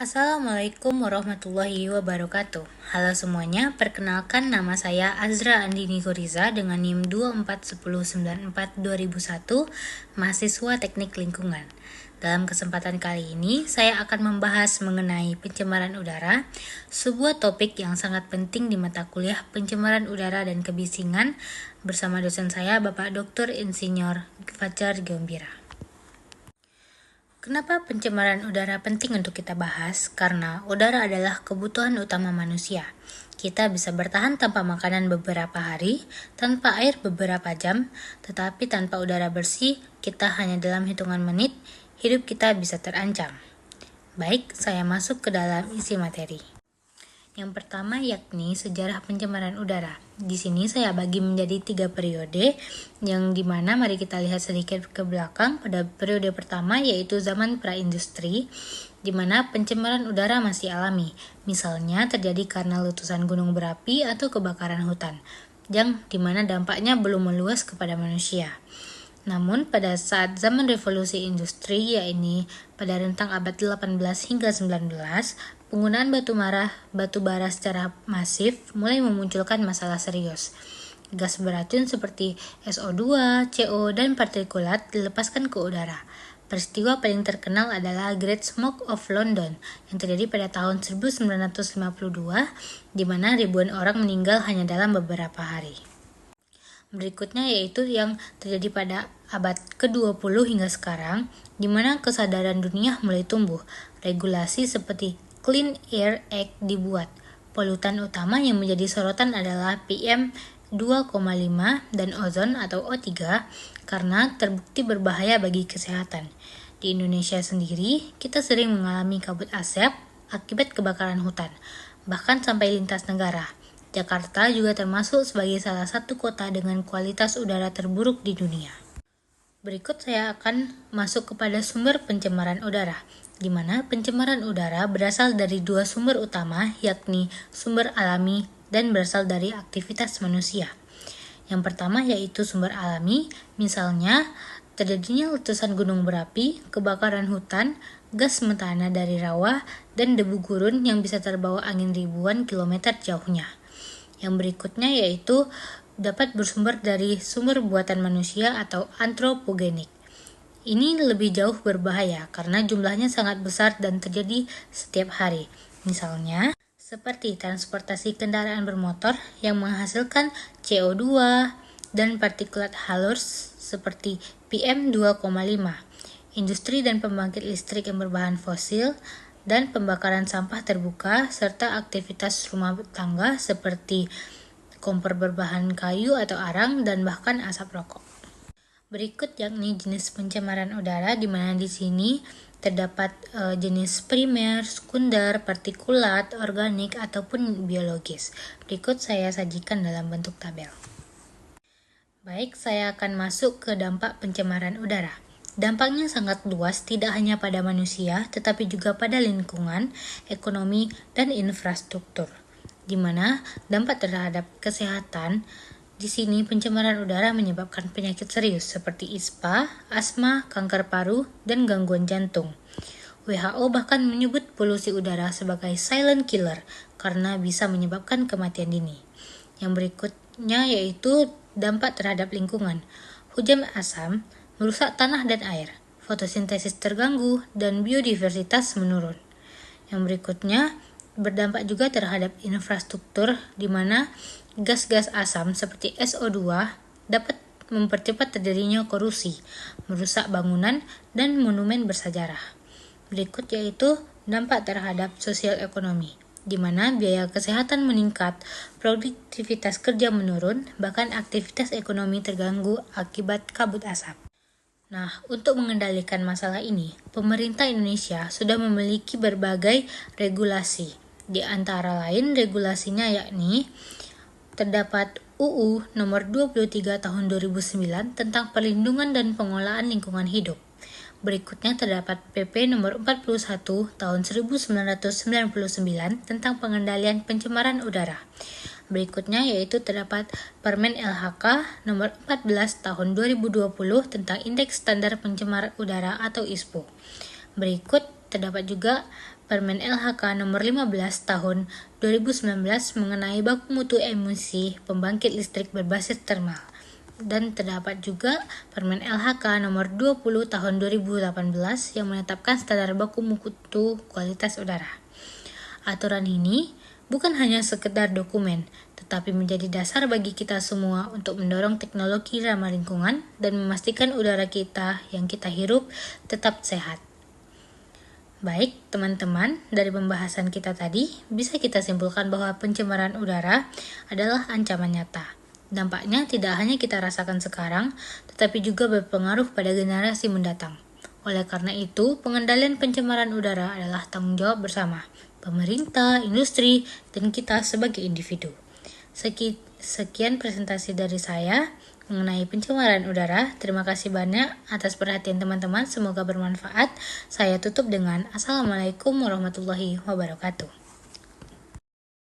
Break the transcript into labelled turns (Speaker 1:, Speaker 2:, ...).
Speaker 1: Assalamualaikum warahmatullahi wabarakatuh. Halo semuanya, perkenalkan nama saya Azra Andini Goriza dengan NIM 241094-2001, mahasiswa Teknik Lingkungan. Dalam kesempatan kali ini, saya akan membahas mengenai pencemaran udara, sebuah topik yang sangat penting di mata kuliah pencemaran udara dan kebisingan bersama dosen saya, Bapak Dr. Insinyur Fajar Gembira. Kenapa pencemaran udara penting untuk kita bahas? Karena udara adalah kebutuhan utama manusia. Kita bisa bertahan tanpa makanan beberapa hari, tanpa air beberapa jam, tetapi tanpa udara bersih, kita hanya dalam hitungan menit, hidup kita bisa terancam. Baik, saya masuk ke dalam isi materi. Yang pertama yakni sejarah pencemaran udara. Di sini saya bagi menjadi 3 periode, yang dimana mari kita lihat sedikit ke belakang. Pada periode pertama yaitu zaman praindustri, di mana pencemaran udara masih alami. Misalnya terjadi karena letusan gunung berapi atau kebakaran hutan, yang dimana dampaknya belum meluas kepada manusia. Namun pada saat zaman revolusi industri, yakni pada rentang abad 18 hingga 19, penggunaan batu bara secara masif mulai memunculkan masalah serius. Gas beracun seperti SO2, CO, dan partikulat dilepaskan ke udara. Peristiwa paling terkenal adalah Great Smoke of London yang terjadi pada tahun 1952, di mana ribuan orang meninggal hanya dalam beberapa hari. Berikutnya yaitu yang terjadi pada abad ke-20 hingga sekarang, di mana kesadaran dunia mulai tumbuh. Regulasi seperti Clean Air Act dibuat. Polutan utama yang menjadi sorotan adalah PM 2,5 dan ozon atau O3 karena terbukti berbahaya bagi kesehatan. Di Indonesia sendiri, kita sering mengalami kabut asap akibat kebakaran hutan, bahkan sampai lintas negara. Jakarta juga termasuk sebagai salah satu kota dengan kualitas udara terburuk di dunia. Berikut saya akan masuk kepada sumber pencemaran udara, di mana pencemaran udara berasal dari 2 sumber utama, yakni sumber alami dan berasal dari aktivitas manusia. Yang pertama yaitu sumber alami, misalnya terjadinya letusan gunung berapi, kebakaran hutan, gas metana dari rawa, dan debu gurun yang bisa terbawa angin ribuan kilometer jauhnya. Yang berikutnya yaitu dapat bersumber dari sumber buatan manusia atau antropogenik. Ini lebih jauh berbahaya karena jumlahnya sangat besar dan terjadi setiap hari. Misalnya, seperti transportasi kendaraan bermotor yang menghasilkan CO2 dan partikulat halus seperti PM 2,5, industri dan pembangkit listrik yang berbahan fosil, dan pembakaran sampah terbuka, serta aktivitas rumah tangga seperti kompor berbahan kayu atau arang, dan bahkan asap rokok. Berikut yakni jenis pencemaran udara, di mana di sini terdapat jenis primer, sekunder, partikulat, organik, ataupun biologis. Berikut saya sajikan dalam bentuk tabel. Baik, saya akan masuk ke dampak pencemaran udara. Dampaknya sangat luas, tidak hanya pada manusia, tetapi juga pada lingkungan, ekonomi, dan infrastruktur. Di mana dampak terhadap kesehatan, di sini pencemaran udara menyebabkan penyakit serius seperti ISPA, asma, kanker paru, dan gangguan jantung. WHO bahkan menyebut polusi udara sebagai silent killer karena bisa menyebabkan kematian dini. Yang berikutnya yaitu dampak terhadap lingkungan. Hujan asam merusak tanah dan air, fotosintesis terganggu, dan biodiversitas menurun. Yang berikutnya berdampak juga terhadap infrastruktur, di mana gas-gas asam seperti SO2 dapat mempercepat terjadinya korosi, merusak bangunan dan monumen bersejarah. Berikut yaitu dampak terhadap sosial ekonomi, di mana biaya kesehatan meningkat, produktivitas kerja menurun, bahkan aktivitas ekonomi terganggu akibat kabut asap. Nah, untuk mengendalikan masalah ini, pemerintah Indonesia sudah memiliki berbagai regulasi. Di antara lain regulasinya yakni terdapat UU nomor 23 tahun 2009 tentang perlindungan dan pengolahan lingkungan hidup. Berikutnya terdapat PP nomor 41 tahun 1999 tentang pengendalian pencemaran udara. Berikutnya yaitu terdapat Permen LHK nomor 14 tahun 2020 tentang Indeks Standar Pencemar Udara atau ISPO. Berikut terdapat juga Permen LHK nomor 15 tahun 2019 mengenai baku mutu emisi pembangkit listrik berbasis termal. Dan terdapat juga Permen LHK nomor 20 tahun 2018 yang menetapkan standar baku mutu kualitas udara. Aturan ini bukan hanya sekedar dokumen, tetapi menjadi dasar bagi kita semua untuk mendorong teknologi ramah lingkungan dan memastikan udara kita yang kita hirup tetap sehat. Baik, teman-teman, dari pembahasan kita tadi, bisa kita simpulkan bahwa pencemaran udara adalah ancaman nyata. Dampaknya tidak hanya kita rasakan sekarang, tetapi juga berpengaruh pada generasi mendatang. Oleh karena itu, pengendalian pencemaran udara adalah tanggung jawab bersama, pemerintah, industri, dan kita sebagai individu. Sekian presentasi dari saya mengenai pencemaran udara. Terima kasih banyak atas perhatian teman-teman, semoga bermanfaat. Saya tutup dengan Assalamualaikum warahmatullahi wabarakatuh.